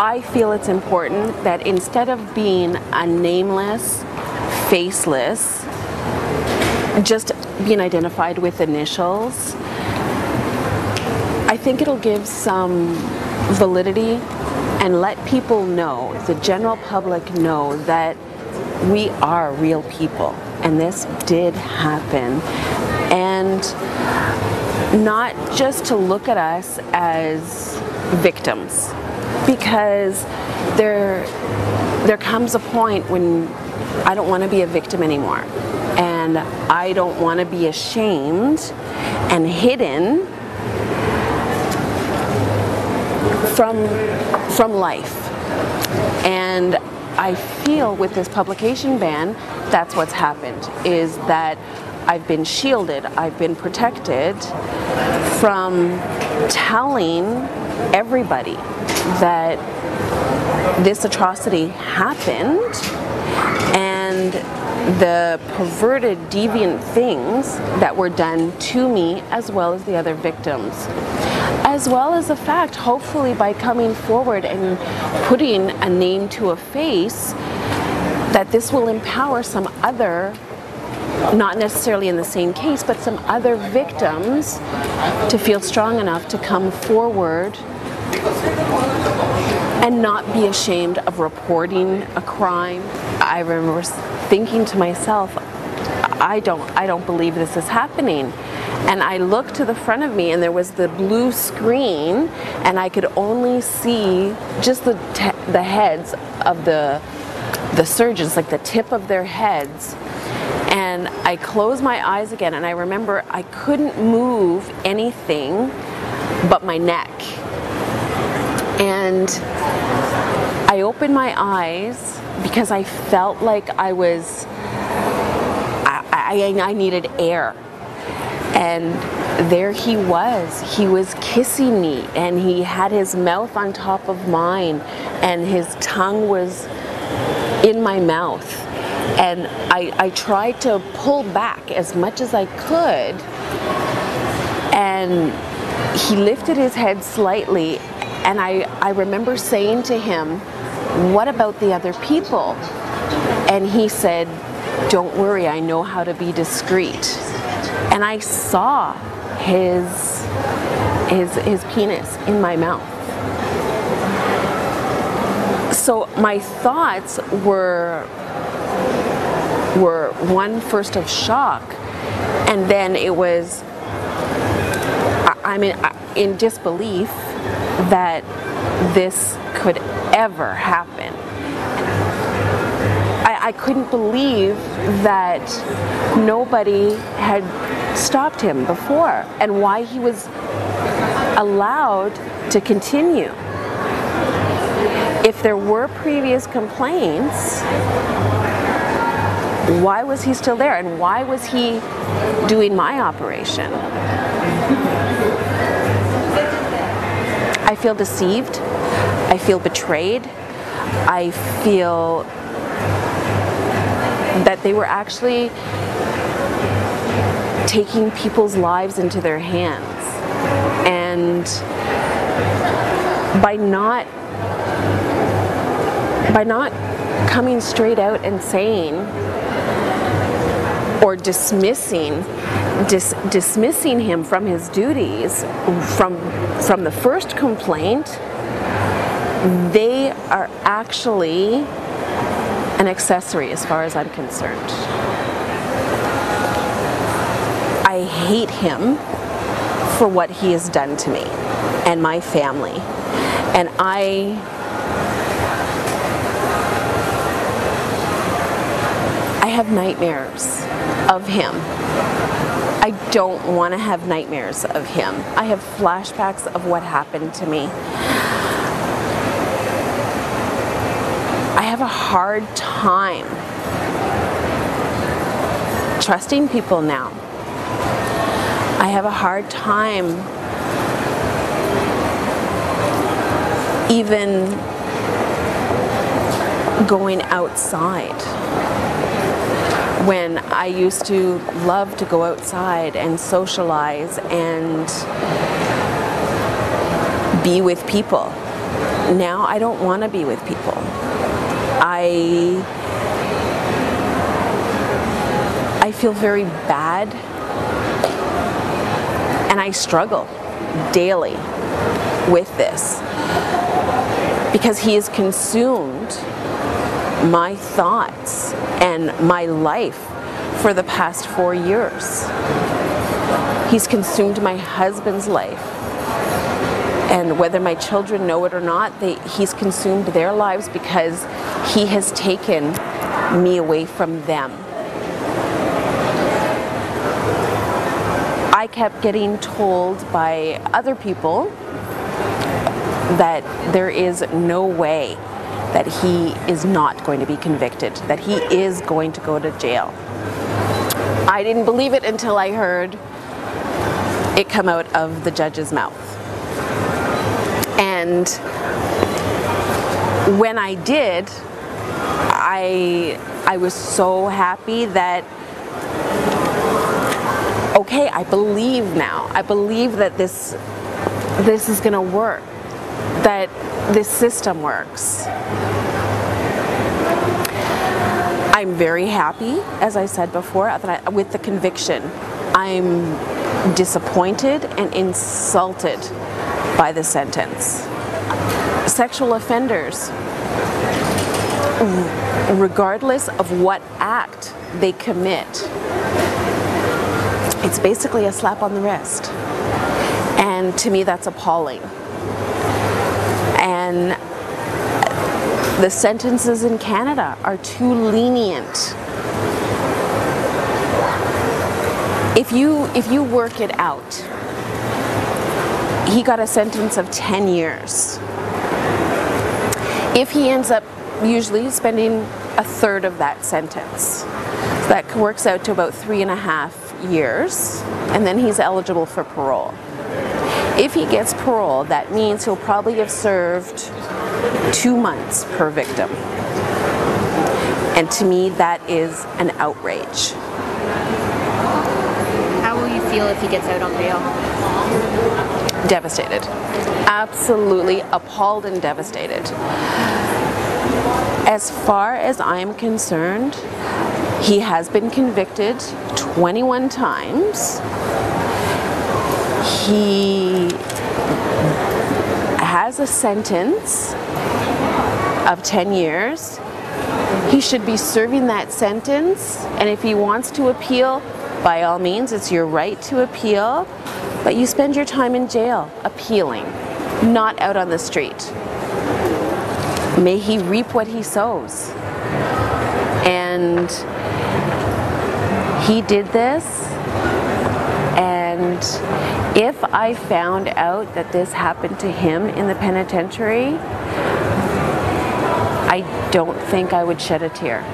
I feel it's important that instead of being a nameless, faceless, just being identified with initials, I think it'll give some validity and let people know, the general public know, that we are real people and this did happen. And not just to look at us as victims, because there comes a point when I don't want to be a victim anymore, and I don't want to be ashamed and hidden from life. And I feel with this publication ban, that's what's happened, is that I've been shielded, I've been protected from telling everybody that this atrocity happened and the perverted, deviant things that were done to me as well as the other victims. As well as the fact, hopefully by coming forward and putting a name to a face, that this will empower some other, not necessarily in the same case, but some other victims to feel strong enough to come forward and not be ashamed of reporting a crime. I remember thinking to myself, I don't believe this is happening. And I looked to the front of me and there was the blue screen and I could only see just the heads of the surgeons, like the tip of their heads. And I closed my eyes again and I remember I couldn't move anything but my neck. And I opened my eyes because I felt like I needed air. And there he was kissing me, and he had his mouth on top of mine, and his tongue was in my mouth. And I tried to pull back as much as I could, and he lifted his head slightly, and I remember saying to him, "What about the other people?" And he said, "Don't worry, I know how to be discreet." And I saw his penis in my mouth. So my thoughts were one first of shock, and then it was I'm in disbelief that this could ever happen. I couldn't believe that nobody had stopped him before and why he was allowed to continue. If there were previous complaints, why was he still there, and why was he doing my operation? I feel deceived. I feel betrayed. I feel that they were actually taking people's lives into their hands. And by not coming straight out and saying or dismissing him from his duties from the first complaint, they are actually an accessory as far as I'm concerned. I hate him for what he has done to me and my family. And I have nightmares of him. I don't want to have nightmares of him. I have flashbacks of what happened to me. I have a hard time trusting people now. I have a hard time even going outside. When I used to love to go outside and socialize and be with people. now I don't want to be with people. I feel very bad, and I struggle daily with this because he has consumed my thoughts and my life for the past 4 years. He's consumed my husband's life, and whether my children know it or not, he's consumed their lives because he has taken me away from them. I kept getting told by other people that there is no way that he is not going to be convicted, that he is going to go to jail. I didn't believe it until I heard it come out of the judge's mouth. And when I did, I was so happy that, okay, I believe now. I believe that this is going to work, that this system works. I'm very happy, as I said before, with the conviction. I'm disappointed and insulted by the sentence. Sexual offenders, regardless of what act they commit, it's basically a slap on the wrist. And to me, that's appalling. And the sentences in Canada are too lenient. If you work it out, he got a sentence of 10 years. If he ends up usually spending a third of that sentence, that works out to about 3.5 years, and then he's eligible for parole. If he gets parole, that means he'll probably have served 2 months per victim. And to me, that is an outrage. How will you feel if he gets out on bail? Devastated. Absolutely appalled and devastated. As far as I'm concerned, he has been convicted 21 times. He has a sentence of 10 years. He should be serving that sentence, and if he wants to appeal, by all means, it's your right to appeal, but you spend your time in jail appealing, not out on the street. May he reap what he sows. And he did this, and if I found out that this happened to him in the penitentiary, I don't think I would shed a tear.